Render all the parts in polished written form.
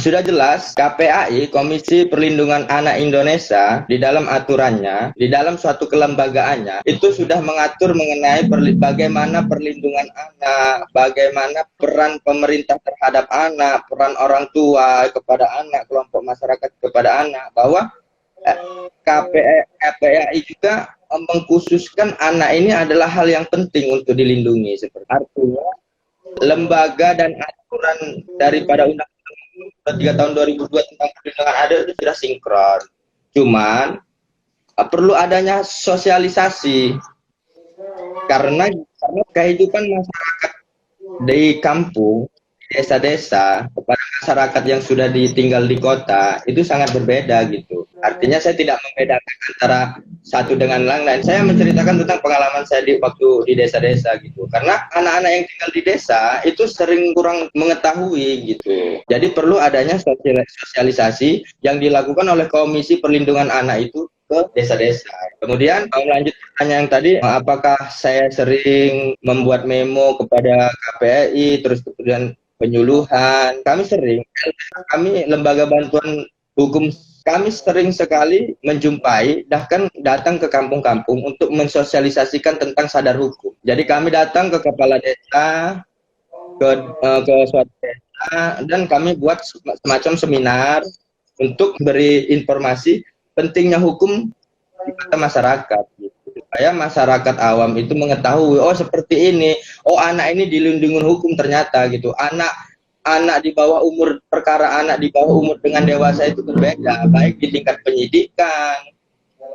Sudah jelas KPAI, Komisi Perlindungan Anak Indonesia, di dalam aturannya, di dalam suatu kelembagaannya, itu sudah mengatur mengenai bagaimana perlindungan anak, bagaimana peran pemerintah terhadap anak, peran orang tua kepada anak, kelompok masyarakat kepada anak, bahwa KPAI juga mengkhususkan anak ini adalah hal yang penting untuk dilindungi. Seperti artinya, lembaga dan aturan daripada Undang-Undang 3 tahun 2002 tentang perlindungan anak itu sudah sinkron. Cuman perlu adanya sosialisasi karena kehidupan masyarakat di kampung, desa-desa kepada masyarakat yang sudah ditinggal di kota itu sangat berbeda gitu. Artinya saya tidak membedakan antara satu dengan lain. Saya menceritakan tentang pengalaman saya di waktu di desa-desa gitu. Karena anak-anak yang tinggal di desa itu sering kurang mengetahui gitu. Jadi perlu adanya sosialisasi yang dilakukan oleh Komisi Perlindungan Anak itu ke desa-desa. Kemudian lanjut pertanyaan tadi, apakah saya sering membuat memo kepada KPAI, terus kemudian penyuluhan? Kami sering, kami lembaga bantuan hukum, kami sering sekali menjumpai, bahkan datang ke kampung-kampung untuk mensosialisasikan tentang sadar hukum. Jadi kami datang ke kepala desa, ke suatu desa, dan kami buat semacam seminar untuk beri informasi pentingnya hukum kepada masyarakat. Gitu. Supaya masyarakat awam itu mengetahui, oh seperti ini, oh anak ini dilindungi hukum ternyata gitu. Anak di bawah umur, perkara anak di bawah umur dengan dewasa itu berbeda, baik di tingkat penyidikan,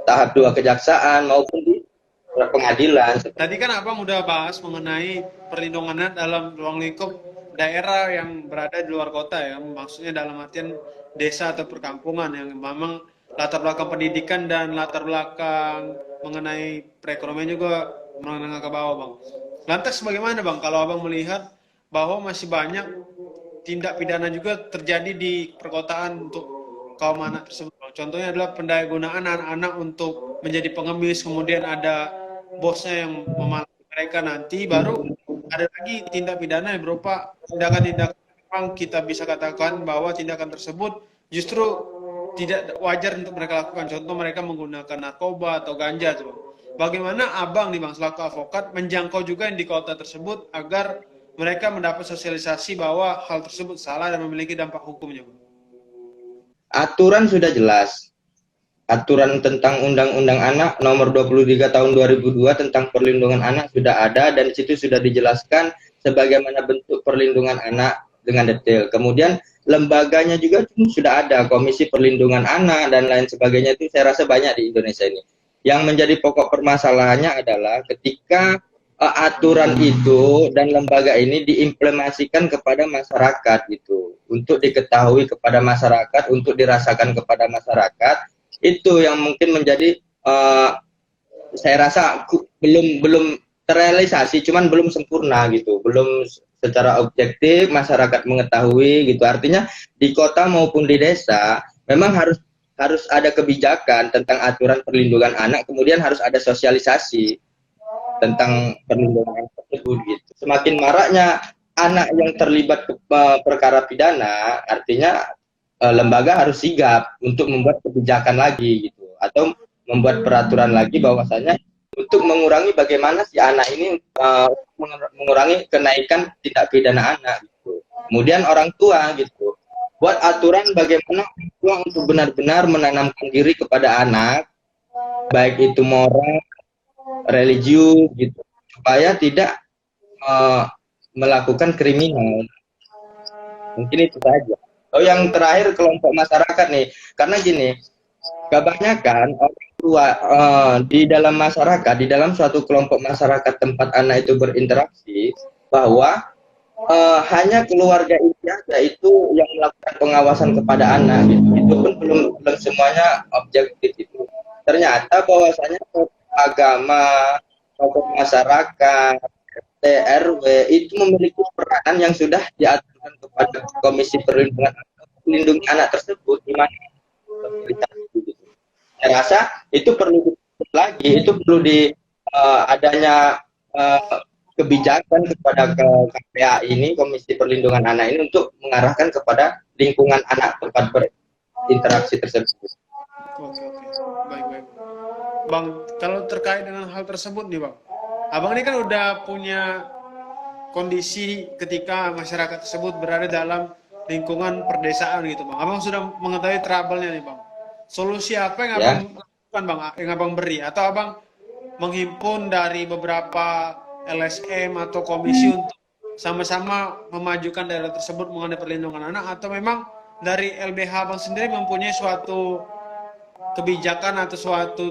tahap 2 kejaksaan maupun di pengadilan. Tadi kan Abang udah bahas mengenai perlindungan anak dalam ruang lingkup daerah yang berada di luar kota ya, maksudnya dalam artian desa atau perkampungan yang memang latar belakang pendidikan dan latar belakang mengenai perekonomian juga menengah ke bawah, Bang. Lantas bagaimana, Bang, kalau Abang melihat bahwa masih banyak tindak pidana juga terjadi di perkotaan untuk kaum anak tersebut. Contohnya adalah pendayagunaan anak-anak untuk menjadi pengemis, kemudian ada bosnya yang memalaki mereka, nanti baru ada lagi tindak pidana yang berupa tindakan-tindakan yang kita bisa katakan bahwa tindakan tersebut justru tidak wajar untuk mereka lakukan. Contoh mereka menggunakan narkoba atau ganja. Bagaimana Abang nih, Bang, selaku advokat menjangkau juga yang di kota tersebut agar mereka mendapat sosialisasi bahwa hal tersebut salah dan memiliki dampak hukumnya? Aturan sudah jelas. Aturan tentang Undang-Undang Anak nomor 23 tahun 2002 tentang perlindungan anak sudah ada, dan di situ sudah dijelaskan sebagaimana bentuk perlindungan anak dengan detail. Kemudian lembaganya juga sudah ada, Komisi Perlindungan Anak dan lain sebagainya, itu saya rasa banyak di Indonesia ini. Yang menjadi pokok permasalahannya adalah ketika aturan itu dan lembaga ini diimplementasikan kepada masyarakat gitu, untuk diketahui kepada masyarakat, untuk dirasakan kepada masyarakat, itu yang mungkin menjadi saya rasa belum terrealisasi, cuman belum sempurna gitu, belum secara objektif masyarakat mengetahui gitu. Artinya di kota maupun di desa memang harus ada kebijakan tentang aturan perlindungan anak, kemudian harus ada sosialisasi tentang perlindungan anak tersebut gitu. Semakin maraknya anak yang terlibat perkara pidana, artinya lembaga harus sigap untuk membuat kebijakan lagi gitu, atau membuat peraturan lagi bahwasanya untuk mengurangi bagaimana si anak ini mengurangi kenaikan tindak pidana anak gitu. Kemudian orang tua gitu, buat aturan bagaimana orang tua untuk benar-benar menanamkan diri kepada anak, baik itu moral, religius gitu, supaya tidak melakukan kriminal. Mungkin itu saja. Oh, yang terakhir kelompok masyarakat nih, karena gini, kebanyakan orang tua di dalam masyarakat, di dalam suatu kelompok masyarakat tempat anak itu berinteraksi, bahwa hanya keluarga inti saja itu yang melakukan pengawasan kepada anak gitu. Itu pun belum semuanya objektif itu. Ternyata bahwasanya agama, tokoh masyarakat, RW itu memiliki peranan yang sudah diaturkan kepada Komisi Perlindungan Anak tersebut, di mana saya rasa itu perlu lagi, itu perlu adanya kebijakan kepada KPA ini, Komisi Perlindungan Anak ini, untuk mengarahkan kepada lingkungan anak tempat berinteraksi tersebut. Oke, baik. Bang, kalau terkait dengan hal tersebut nih Bang, Abang ini kan udah punya kondisi ketika masyarakat tersebut berada dalam lingkungan perdesaan gitu Bang. Abang sudah mengetahui trouble-nya nih Bang. Solusi apa yang Abang lakukan Bang, yang Abang beri? Atau Abang menghimpun dari beberapa LSM atau komisi untuk sama-sama memajukan daerah tersebut mengenai perlindungan anak, atau memang dari LBH Abang sendiri mempunyai suatu kebijakan atau suatu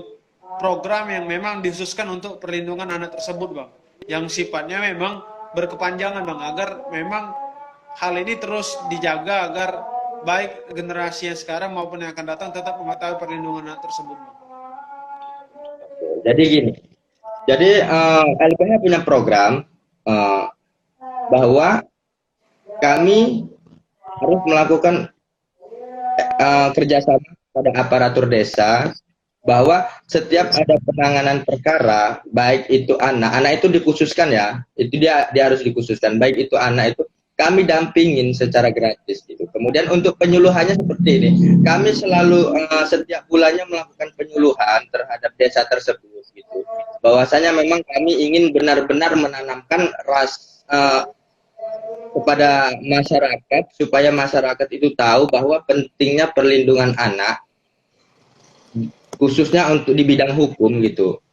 program yang memang dikhususkan untuk perlindungan anak tersebut Bang, yang sifatnya memang berkepanjangan Bang, agar memang hal ini terus dijaga agar baik generasi yang sekarang maupun yang akan datang tetap mengetahui perlindungan anak tersebut Bang. Jadi gini, jadi LPH punya program bahwa kami harus melakukan kerjasama pada aparatur desa, bahwa setiap ada penanganan perkara, baik itu anak itu dikhususkan ya, itu dia harus dikhususkan, baik itu anak itu kami dampingin secara gratis gitu. Kemudian untuk penyuluhannya seperti ini, kami selalu setiap bulannya melakukan penyuluhan terhadap desa tersebut gitu. Bahwasanya memang kami ingin benar-benar menanamkan kepada masyarakat, supaya masyarakat itu tahu bahwa pentingnya perlindungan anak, khususnya untuk di bidang hukum gitu,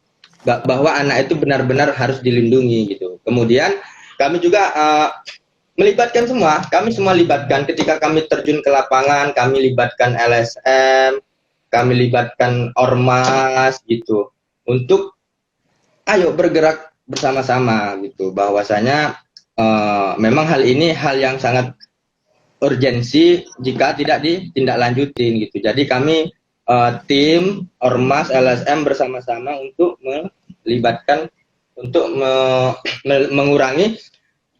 bahwa anak itu benar-benar harus dilindungi gitu. Kemudian kami juga melibatkan semua, kami semua libatkan ketika kami terjun ke lapangan, kami libatkan LSM, kami libatkan ormas gitu, untuk ayo bergerak bersama-sama gitu. Bahwasanya memang hal ini hal yang sangat urgensi jika tidak ditindaklanjutin gitu. Jadi kami tim ormas LSM bersama-sama untuk melibatkan, untuk mengurangi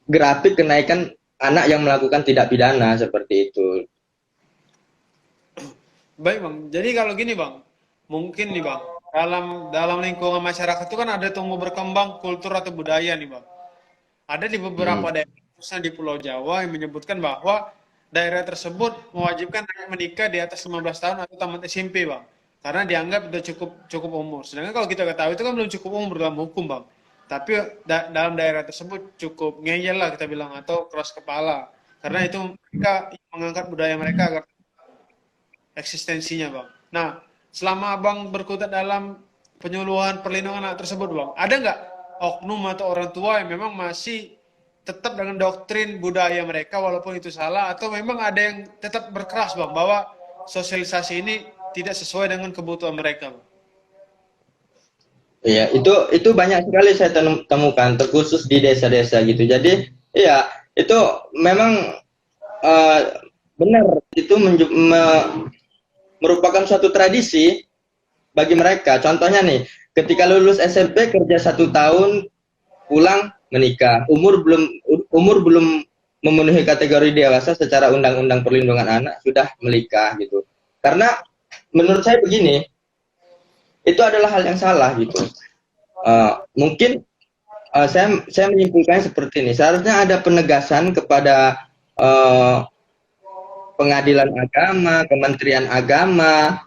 grafik kenaikan anak yang melakukan tindak pidana seperti itu. Baik Bang, jadi kalau gini Bang, mungkin nih Bang, dalam lingkungan masyarakat itu kan ada tumbuh berkembang kultur atau budaya nih Bang. Ada di beberapa daerah, khususnya di Pulau Jawa, yang menyebutkan bahwa daerah tersebut mewajibkan anak menikah di atas 15 tahun atau tamat SMP Bang, karena dianggap sudah cukup umur. Sedangkan kalau kita ketahui itu kan belum cukup umur dalam hukum Bang. Tapi dalam daerah tersebut cukup ngeyel lah kita bilang, atau keras kepala, karena itu mereka mengangkat budaya mereka agar eksistensinya Bang. Nah, selama Abang berkutat dalam penyuluhan perlindungan anak tersebut Bang, ada nggak oknum atau orang tua yang memang masih tetap dengan doktrin budaya mereka walaupun itu salah, atau memang ada yang tetap berkeras Bang bahwa sosialisasi ini tidak sesuai dengan kebutuhan mereka Bang? Iya, itu banyak sekali saya temukan, terkhusus di desa-desa gitu. Jadi, iya, itu memang benar, itu merupakan suatu tradisi bagi mereka. Contohnya nih, ketika lulus SMP kerja 1 tahun, pulang menikah, umur belum memenuhi kategori dewasa secara undang-undang perlindungan anak sudah menikah gitu. Karena menurut saya begini, itu adalah hal yang salah gitu. Mungkin saya menyimpulkannya seperti ini. Seharusnya ada penegasan kepada pengadilan agama, Kementerian Agama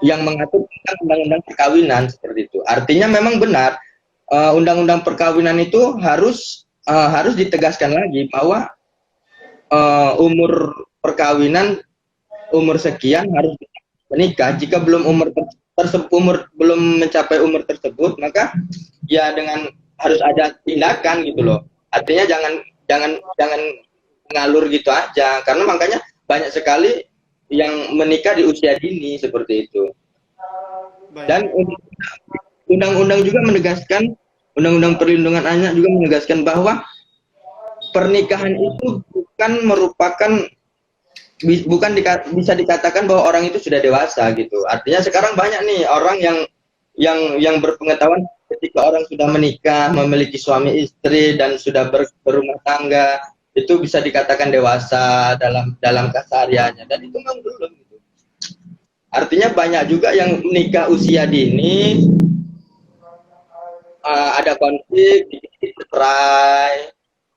yang mengatur tentang undang-undang perkawinan seperti itu. Artinya memang benar, undang-undang perkawinan itu harus ditegaskan lagi bahwa umur perkawinan umur sekian harus menikah. Jika belum belum mencapai umur tersebut, maka ya harus ada tindakan gitu loh. Artinya jangan ngalur gitu aja, karena makanya banyak sekali yang menikah di usia dini seperti itu. Dan undang-undang juga menegaskan, undang-undang perlindungan anak juga menegaskan bahwa pernikahan itu bisa dikatakan bahwa orang itu sudah dewasa gitu. Artinya sekarang banyak nih orang yang berpengetahuan, ketika orang sudah menikah, memiliki suami istri dan sudah berumah tangga, itu bisa dikatakan dewasa dalam kesehariannya, dan itu memang belum gitu. Artinya banyak juga yang menikah usia dini, ada konflik, cerai,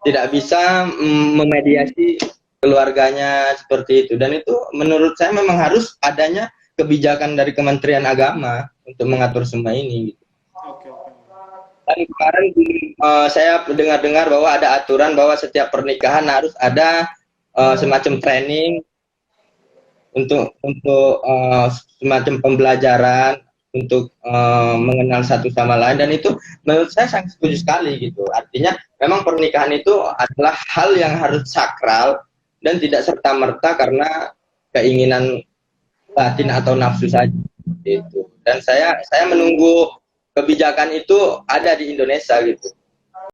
tidak bisa memediasi keluarganya seperti itu. Dan itu menurut saya memang harus adanya kebijakan dari Kementerian Agama untuk mengatur semua ini. Oke, oke. Dan kemarin saya dengar-dengar bahwa ada aturan bahwa setiap pernikahan harus ada semacam training untuk semacam pembelajaran untuk mengenal satu sama lain, dan itu menurut saya sangat setuju sekali gitu. Artinya memang pernikahan itu adalah hal yang harus sakral dan tidak serta-merta karena keinginan batin atau nafsu saja gitu. Dan saya menunggu kebijakan itu ada di Indonesia gitu.